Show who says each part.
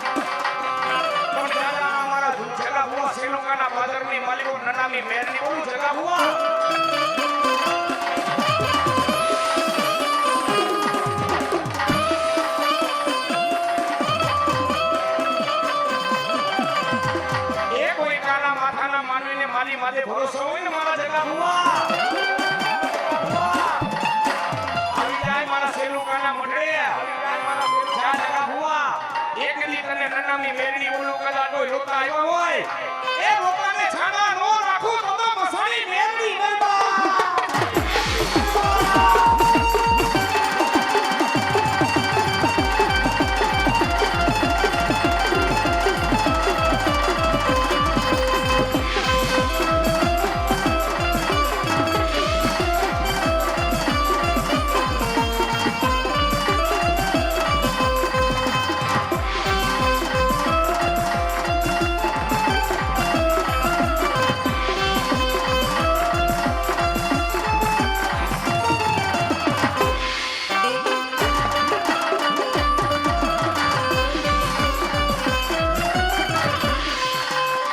Speaker 1: પણ દાદા અમારા જગા હુઆ શ્રીલંકાના બાદરની માલિકો નનામી મેરની બોલું જગા હુઆ મારી માથે ભરોસો હોય ને મારા જગા હુઆ આવી જાય મારા સેલુકાના મઢે આવી જાય મારા સેલુકા જગા હુઆ એકલી તને નનામી મેરડી ઓલું કદાચ કોઈ લોકા આવ્યા હોય એ લોકાને છાના નો રાખું